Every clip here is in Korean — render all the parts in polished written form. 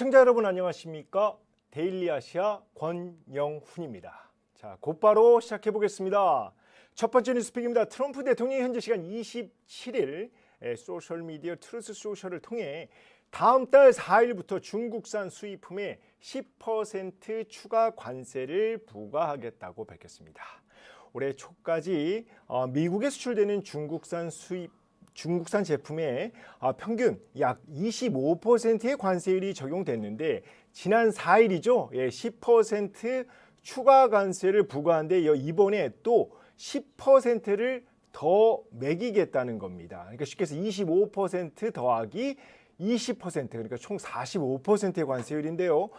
시청자 여러분 안녕하십니까? 데일리 아시아 권영훈입니다. 자, 곧바로 시작해 보겠습니다. 첫 번째 뉴스픽입니다. 트럼프 대통령이 현재 시간 27일 소셜미디어 트루스 소셜을 통해 다음 달 4일부터 중국산 수입품에 10% 추가 관세를 부과하겠다고 밝혔습니다. 올해 초까지 미국에 수출되는 중국산 제품에 평균 약 25%의 관세율이 적용됐는데 지난 4일이죠. 10% 추가 관세를 부과한데 이번에 또 10%를 더 매기겠다는 겁니다. 그러니까 쉽게 해서 25% 더하기 20% 그러니까 총 45%의 관세율인데요.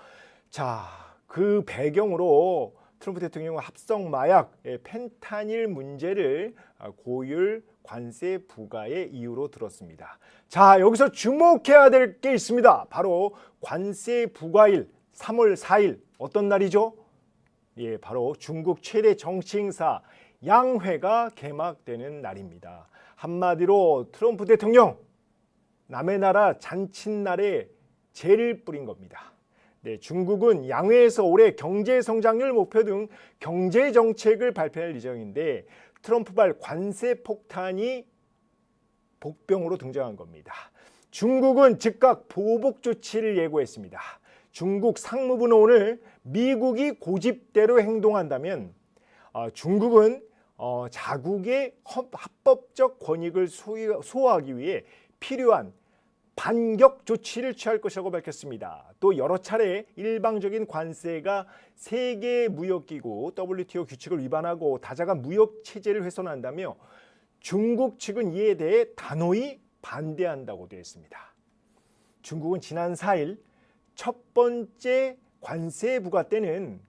자, 그 배경으로 트럼프 대통령은 합성 마약 펜타닐 문제를 고율 관세 부과의 이유로 들었습니다. 자, 여기서 주목해야 될 게 있습니다. 바로 관세 부과일 3월 4일 어떤 날이죠? 예, 바로 중국 최대 정치 행사 양회가 개막되는 날입니다. 한마디로 트럼프 대통령 남의 나라 잔칫날에 재를 뿌린 겁니다. 네, 중국은 양회에서 올해 경제 성장률 목표 등 경제 정책을 발표할 예정인데 트럼프발 관세 폭탄이 복병으로 등장한 겁니다. 중국은 즉각 보복 조치를 예고했습니다. 중국 상무부는 오늘 미국이 고집대로 행동한다면 중국은 자국의 합법적 권익을 소화하기 위해 필요한 반격 조치를 취할 것이라고 밝혔습니다. 또 여러 차례 일방적인 관세가 세계 무역기구 WTO 규칙을 위반하고 다자간 무역 체제를 훼손한다며 중국 측은 이에 대해 단호히 반대한다고 되어 있습니다. 중국은 지난 4일 첫 번째 관세 부과 때는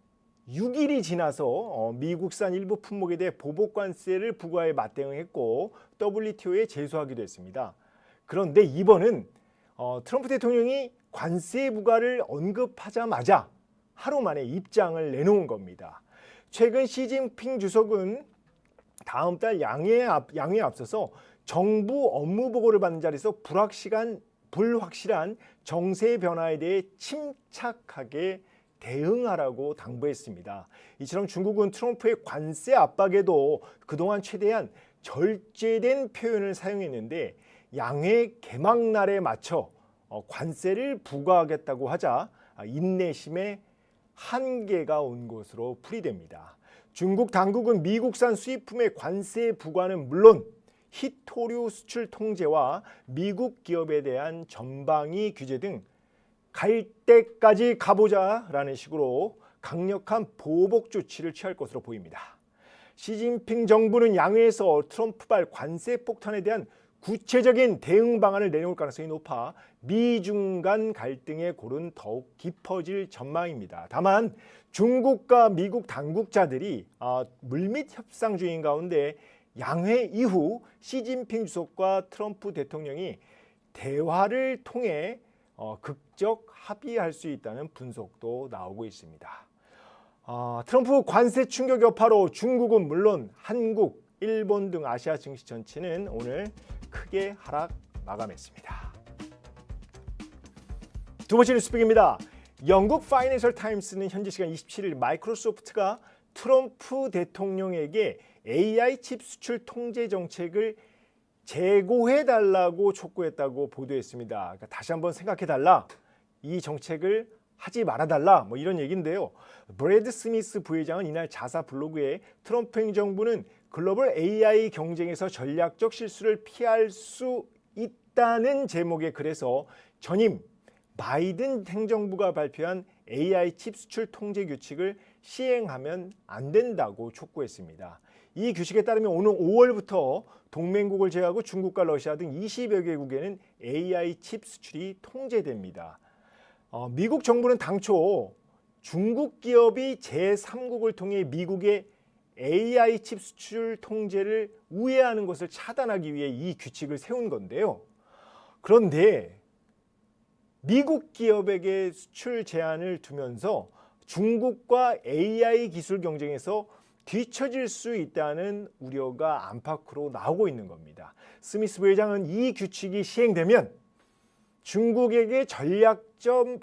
6일이 지나서 미국산 일부 품목에 대해 보복 관세를 부과해 맞대응했고 WTO에 제소하기도 했습니다. 그런데 이번은 트럼프 대통령이 관세 부과를 언급하자마자 하루 만에 입장을 내놓은 겁니다. 최근 시진핑 주석은 다음 달 양회에 앞서서 정부 업무 보고를 받는 자리에서 불확실한 정세 변화에 대해 침착하게 대응하라고 당부했습니다. 이처럼 중국은 트럼프의 관세 압박에도 그동안 최대한 절제된 표현을 사용했는데 양회 개막날에 맞춰 관세를 부과하겠다고 하자 인내심에 한계가 온 것으로 풀이됩니다. 중국 당국은 미국산 수입품의 관세 부과는 물론 희토류 수출 통제와 미국 기업에 대한 전방위 규제 등 갈 때까지 가보자라는 식으로 강력한 보복 조치를 취할 것으로 보입니다. 시진핑 정부는 양회에서 트럼프발 관세 폭탄에 대한 구체적인 대응 방안을 내놓을 가능성이 높아 미중 간 갈등의 골은 더욱 깊어질 전망입니다. 다만 중국과 미국 당국자들이 물밑 협상 중인 가운데 양회 이후 시진핑 주석과 트럼프 대통령이 대화를 통해 극적 합의할 수 있다는 분석도 나오고 있습니다. 트럼프 관세 충격 여파로 중국은 물론 한국, 일본 등 아시아 증시 전체는 오늘 크게 하락 마감했습니다. 두 번째 뉴스픽입니다. 영국 파이낸셜 타임스는 현지 시간 27일 마이크로소프트가 트럼프 대통령에게 AI 칩 수출 통제 정책을 재고해달라고 촉구했다고 보도했습니다. 그러니까 다시 한번 생각해달라. 이 정책을 하지 말아달라. 이런 얘기인데요. 브래드 스미스 부회장은 이날 자사 블로그에 트럼프 행정부는 글로벌 AI 경쟁에서 전략적 실수를 피할 수 있다는 제목의 글에서 전임 바이든 행정부가 발표한 AI 칩 수출 통제 규칙을 시행하면 안 된다고 촉구했습니다. 이 규칙에 따르면 오는 5월부터 동맹국을 제외하고 중국과 러시아 등 20여 개국에는 AI 칩 수출이 통제됩니다. 미국 정부는 당초 중국 기업이 제3국을 통해 미국의 AI 칩 수출 통제를 우회하는 것을 차단하기 위해 이 규칙을 세운 건데요. 그런데 미국 기업에게 수출 제한을 두면서 중국과 AI 기술 경쟁에서 뒤처질 수 있다는 우려가 안팎으로 나오고 있는 겁니다. 스미스 부회장은 이 규칙이 시행되면 중국에게 전략적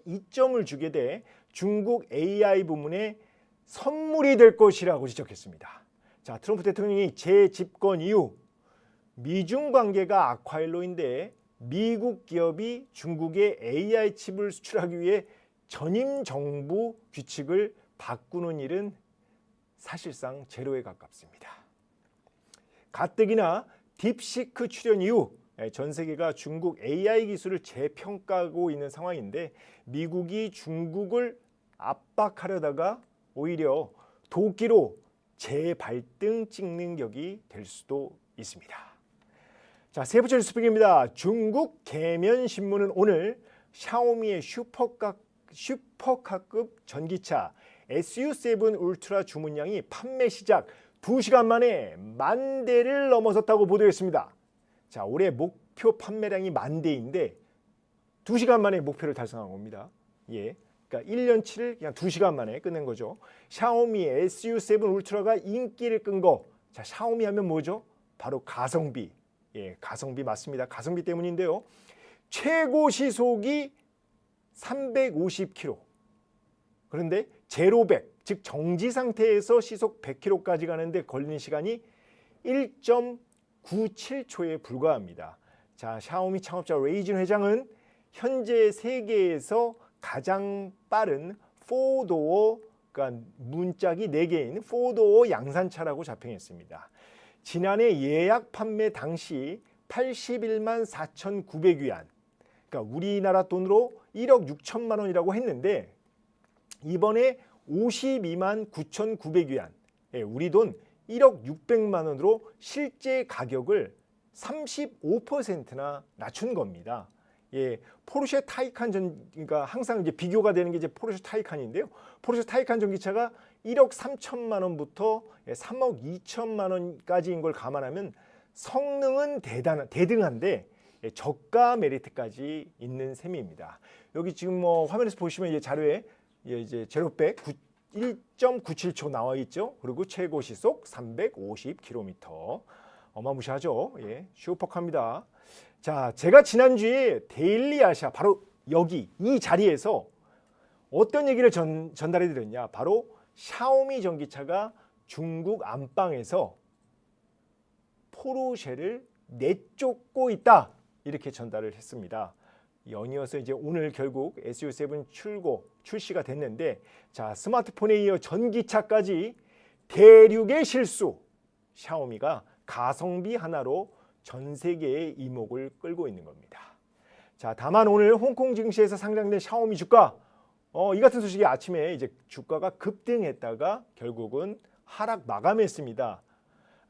이점을 주게 돼 중국 AI 부문에 선물이 될 것이라고 지적했습니다. 자, 트럼프 대통령이 재집권 이후 미중 관계가 악화일로인데 미국 기업이 중국에 AI 칩을 수출하기 위해 전임 정부 규칙을 바꾸는 일은 사실상 제로에 가깝습니다. 가뜩이나 딥시크 출현 이후 전 세계가 중국 AI 기술을 재평가하고 있는 상황인데 미국이 중국을 압박하려다가 오히려 도끼로 재발등 찍는 격이 될 수도 있습니다. 자, 세 번째 뉴스픽입니다. 중국 계면신문은 오늘 샤오미의 슈퍼카급 전기차 SU7 울트라 주문량이 판매 시작 2시간 만에 10,000대를 넘어섰다고 보도했습니다. 자, 올해 목표 판매량이 10,000대인데 2시간 만에 목표를 달성한 겁니다. 예. 그러니까 1년치를 그냥 2시간 만에 끝낸 거죠. 샤오미 SU7 울트라가 인기를 끈 거. 자, 샤오미 하면 뭐죠? 바로 가성비. 예, 가성비 맞습니다. 가성비 때문인데요. 최고 시속이 350km. 그런데 제로 100, 즉 정지 상태에서 시속 100km까지 가는데 걸리는 시간이 1.97초에 불과합니다. 자, 샤오미 창업자 레이진 회장은 현재 세계에서 가장 빠른 4도어, 그러니까 문짝이 4개인 4도어 양산차라고 자평했습니다. 지난해 예약 판매 당시 81만 4,900위안, 그러니까 우리나라 돈으로 1억 6천만 원이라고 했는데 이번에 52만 9,900위안, 예, 우리 돈 1억 600만 원으로 실제 가격을 35%나 낮춘 겁니다. 예, 포르쉐 타이칸 그러니까 항상 이제 비교가 되는 게 이제 포르쉐 타이칸인데요. 포르쉐 타이칸 전기차가 1억 3천만 원부터 3억 2천만 원까지인 걸 감안하면 성능은 대등한데 저가 메리트까지 있는 셈입니다. 여기 지금 뭐 화면에서 보시면 이제 자료에 이제 제로백 1.97초 나와 있죠. 그리고 최고 시속 350km. 어마무시하죠. 예, 슈퍼카입니다. 자, 제가 지난주에 데일리 아시아 바로 여기 이 자리에서 어떤 얘기를 전달해 드렸냐? 바로 샤오미 전기차가 중국 안방에서 포르쉐를 내쫓고 있다. 이렇게 전달을 했습니다. 연이어서 이제 오늘 결국 SU7 출시가 됐는데, 자, 스마트폰에 이어 전기차까지 대륙의 실수. 샤오미가 가성비 하나로 전 세계의 이목을 끌고 있는 겁니다. 자, 다만 오늘 홍콩 증시에서 상장된 샤오미 주가, 이 같은 소식이 아침에 이제 주가가 급등했다가 결국은 하락 마감했습니다.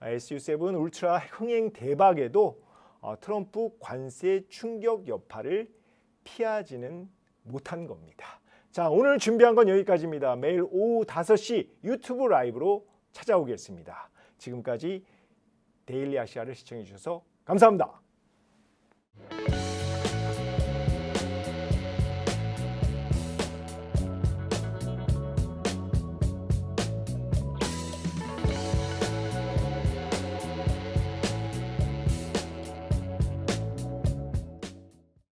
SU7 울트라 흥행 대박에도 트럼프 관세 충격 여파를 피하지는 못한 겁니다. 자, 오늘 준비한 건 여기까지입니다. 매일 오후 5시 유튜브 라이브로 찾아오겠습니다. 지금까지 데일리 아시아를 시청해 주셔서 감사합니다.